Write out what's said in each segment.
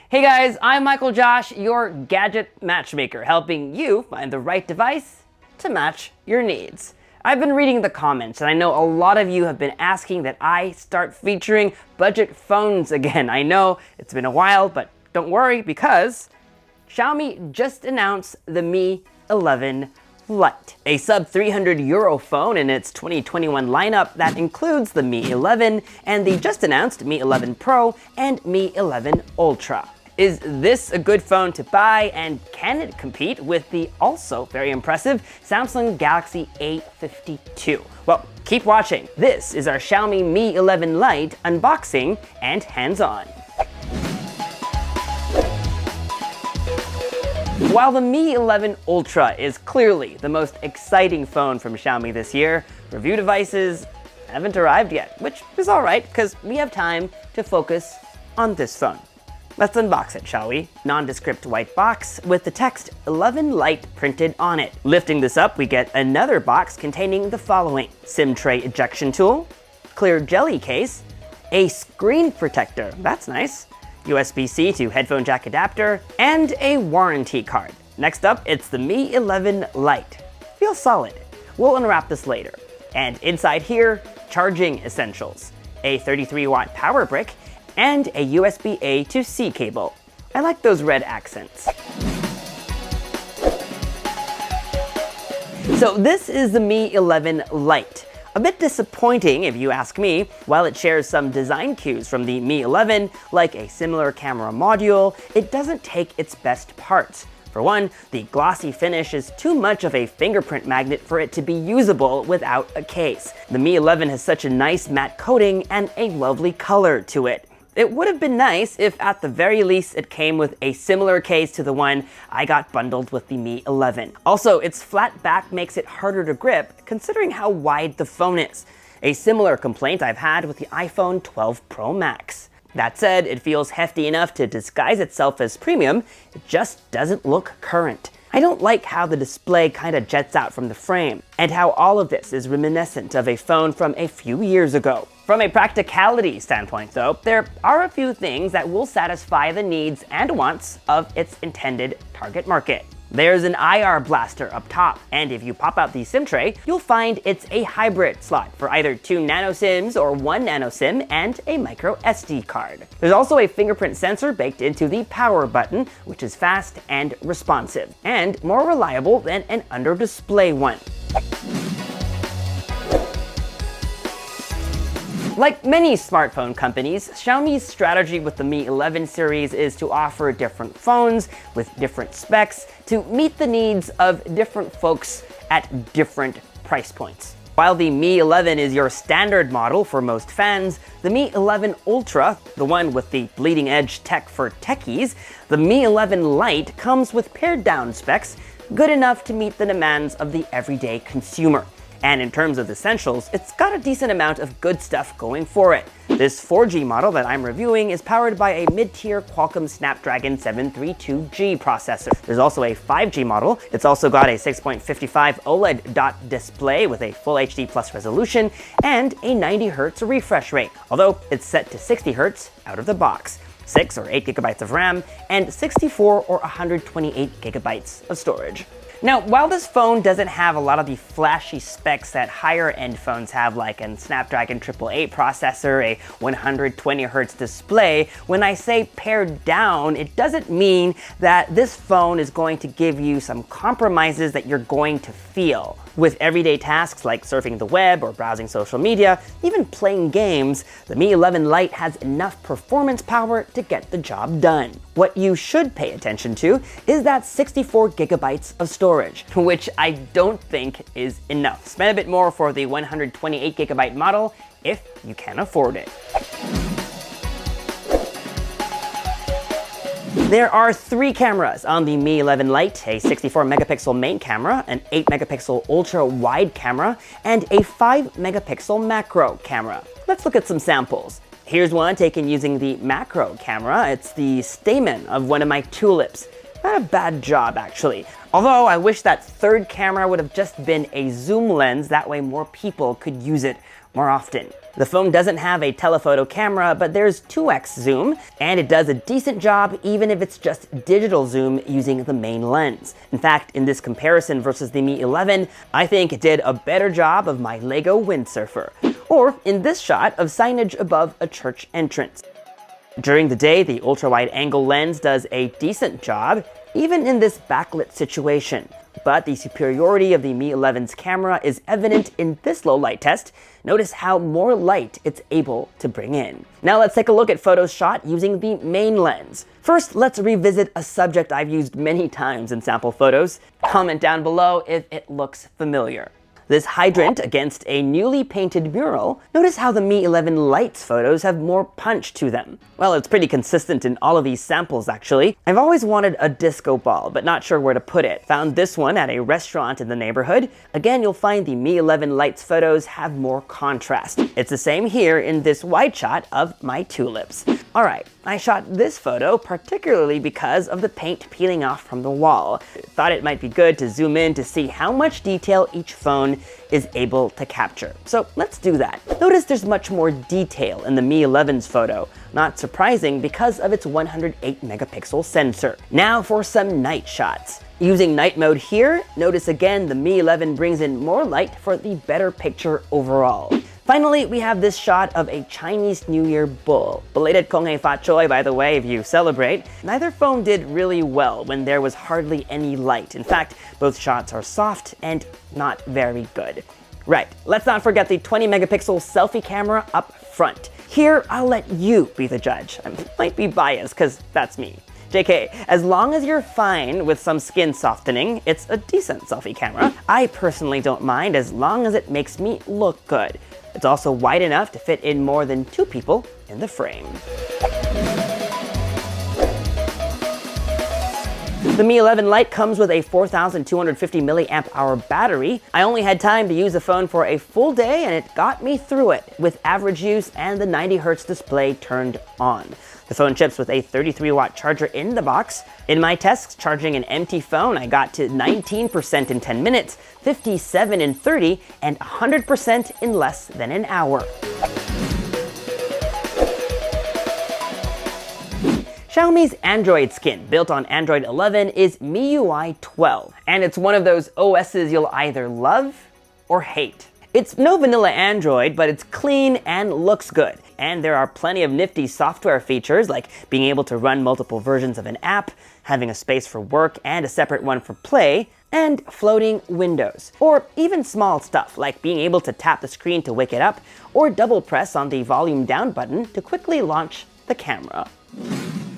Hey guys, I'm MICHAELJOSH, your gadget matchmaker, helping you find the right device to match your needs. I've been reading the comments, and I know a lot of you have been asking that I start featuring budget phones again. I know it's been a while, but don't worry, because Xiaomi just announced the Mi 11 Lite, a sub €300 phone in its 2021 lineup that includes the Mi 11 and the just announced Mi 11 Pro and Mi 11 Ultra. Is this a good phone to buy, and can it compete with the also very impressive Samsung Galaxy A52? Well, keep watching. This is our Xiaomi Mi 11 Lite unboxing and hands-on. While the Mi 11 Ultra is clearly the most exciting phone from Xiaomi this year, review devices haven't arrived yet, which is alright because we have time to focus on this phone. Let's unbox it, shall we? Nondescript white box with the text 11 Lite printed on it. Lifting this up, we get another box containing the following: SIM tray ejection tool, clear jelly case, a screen protector, that's nice, USB-C to headphone jack adapter, and a warranty card. Next up, it's the Mi 11 Lite. Feels solid. We'll unwrap this later. And inside here, charging essentials, a 33-watt power brick, and a USB-A to C cable. I like those red accents. So this is the Mi 11 Lite. A bit disappointing if you ask me. While it shares some design cues from the Mi 11, like a similar camera module, it doesn't take its best parts. For one, the glossy finish is too much of a fingerprint magnet for it to be usable without a case. The Mi 11 has such a nice matte coating and a lovely color to it. It would have been nice if at the very least it came with a similar case to the one I got bundled with the Mi 11. Also, its flat back makes it harder to grip considering how wide the phone is. A similar complaint I've had with the iPhone 12 Pro Max. That said, it feels hefty enough to disguise itself as premium, it just doesn't look current. I don't like how the display kinda jets out from the frame, and how all of this is reminiscent of a phone from a few years ago. From a practicality standpoint though, there are a few things that will satisfy the needs and wants of its intended target market. There's an IR blaster up top, and if you pop out the SIM tray, you'll find it's a hybrid slot for either 2 nano SIMs or 1 nano SIM and a micro SD card. There's also a fingerprint sensor baked into the power button, which is fast and responsive, and more reliable than an under-display one. Like many smartphone companies, Xiaomi's strategy with the Mi 11 series is to offer different phones with different specs to meet the needs of different folks at different price points. While the Mi 11 is your standard model for most fans, the Mi 11 Ultra, the one with the bleeding edge tech for techies, the Mi 11 Lite comes with pared down specs good enough to meet the demands of the everyday consumer. And in terms of essentials, it's got a decent amount of good stuff going for it. This 4G model that I'm reviewing is powered by a mid-tier Qualcomm Snapdragon 732G processor. There's also a 5G model. It's also got a 6.55 OLED dot display with a Full HD Plus resolution and a 90 Hz refresh rate, although it's set to 60 Hz out of the box. 6 or 8 gigabytes of RAM, and 64 or 128 gigabytes of storage. Now, while this phone doesn't have a lot of the flashy specs that higher-end phones have, like a Snapdragon 888 processor, a 120 Hz display, when I say pared down, it doesn't mean that this phone is going to give you some compromises that you're going to feel. With everyday tasks like surfing the web or browsing social media, even playing games, the Mi 11 Lite has enough performance power to get the job done. What you should pay attention to is that 64 gigabytes of storage, which I don't think is enough. Spend a bit more for the 128 gigabyte model if you can afford it. There are 3 cameras on the Mi 11 Lite, a 64 megapixel main camera, an 8 megapixel ultra wide camera, and a 5 megapixel macro camera. Let's look at some samples. Here's one taken using the macro camera. It's the stamen of one of my tulips. Not a bad job, actually. Although I wish that third camera would have just been a zoom lens, that way more people could use it more often. The phone doesn't have a telephoto camera, but there's 2x zoom, and it does a decent job even if it's just digital zoom using the main lens. In fact, in this comparison versus the Mi 11, I think it did a better job of my Lego windsurfer, or in this shot of signage above a church entrance. During the day, the ultra-wide angle lens does a decent job, even in this backlit situation. But the superiority of the Mi 11's camera is evident in this low light test. Notice how more light it's able to bring in. Now let's take a look at photos shot using the main lens. First, let's revisit a subject I've used many times in sample photos. Comment down below if it looks familiar. This hydrant against a newly painted mural. Notice how the Mi 11 Lite's photos have more punch to them. Well, it's pretty consistent in all of these samples, actually. I've always wanted a disco ball, but not sure where to put it. Found this one at a restaurant in the neighborhood. Again, you'll find the Mi 11 Lite's photos have more contrast. It's the same here in this wide shot of my tulips. All right, I shot this photo particularly because of the paint peeling off from the wall. Thought it might be good to zoom in to see how much detail each phone is able to capture. So let's do that. Notice there's much more detail in the Mi 11's photo. Not surprising because of its 108 megapixel sensor. Now for some night shots. Using night mode here, notice again the Mi 11 brings in more light for the better picture overall. Finally, we have this shot of a Chinese New Year bull. Belated Kong Hei Fa Choi, by the way, if you celebrate. Neither phone did really well when there was hardly any light. In fact, both shots are soft and not very good. Right, let's not forget the 20 megapixel selfie camera up front. Here, I'll let you be the judge. I might be biased, because that's me. JK, as long as you're fine with some skin softening, it's a decent selfie camera. I personally don't mind as long as it makes me look good. It's also wide enough to fit in more than 2 people in the frame. The Mi 11 Lite comes with a 4,250 milliamp-hour battery. I only had time to use the phone for a full day and it got me through it with average use and the 90 Hz display turned on. The phone ships with a 33-watt charger in the box. In my tests charging an empty phone, I got to 19% in 10 minutes, 57% in 30, and 100% in less than an hour. Xiaomi's Android skin, built on Android 11, is MIUI 12, and it's one of those OSs you'll either love or hate. It's no vanilla Android, but it's clean and looks good. And there are plenty of nifty software features, like being able to run multiple versions of an app, having a space for work and a separate one for play, and floating windows. Or even small stuff, like being able to tap the screen to wake it up, or double press on the volume down button to quickly launch the camera.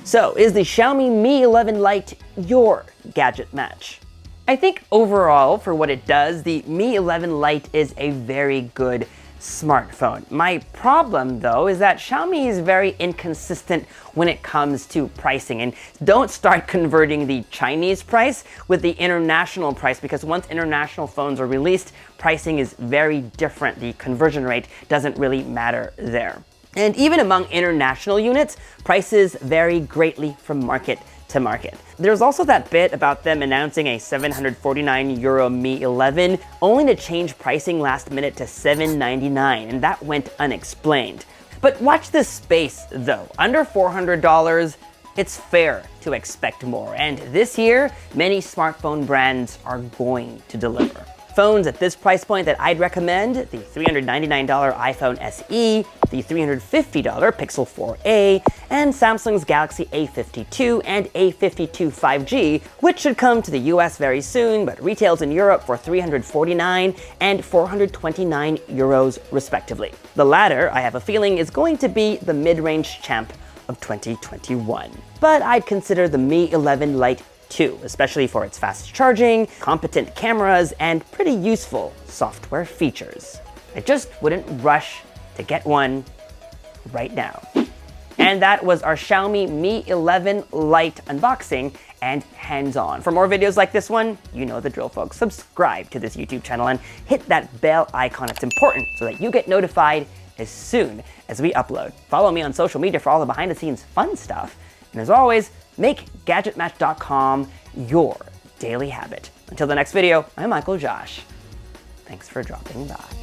So, is the Xiaomi Mi 11 Lite your gadget match? I think overall, for what it does, the Mi 11 Lite is a very good smartphone. My problem, though, is that Xiaomi is very inconsistent when it comes to pricing. And don't start converting the Chinese price with the international price, because once international phones are released, pricing is very different. The conversion rate doesn't really matter there. And even among international units, prices vary greatly from market to market. There's also that bit about them announcing a €749 Mi 11, only to change pricing last minute to $799, and that went unexplained. But watch this space though. Under $400, it's fair to expect more, and this year, many smartphone brands are going to deliver. Phones at this price point that I'd recommend: the $399 iPhone SE, the $350 Pixel 4a, and Samsung's Galaxy A52 and A52 5G, which should come to the US very soon, but retails in Europe for €349 and €429 respectively. The latter, I have a feeling, is going to be the mid-range champ of 2021. But I'd consider the Mi 11 Lite too, especially for its fast charging, competent cameras, and pretty useful software features. I just wouldn't rush to get one right now. And that was our Xiaomi Mi 11 Lite unboxing and hands-on. For more videos like this one, you know the drill, folks. Subscribe to this YouTube channel and hit that bell icon. It's important so that you get notified as soon as we upload. Follow me on social media for all the behind-the-scenes fun stuff. And as always, make GadgetMatch.com your daily habit. Until the next video, I'm MICHAELJOSH. Thanks for dropping by.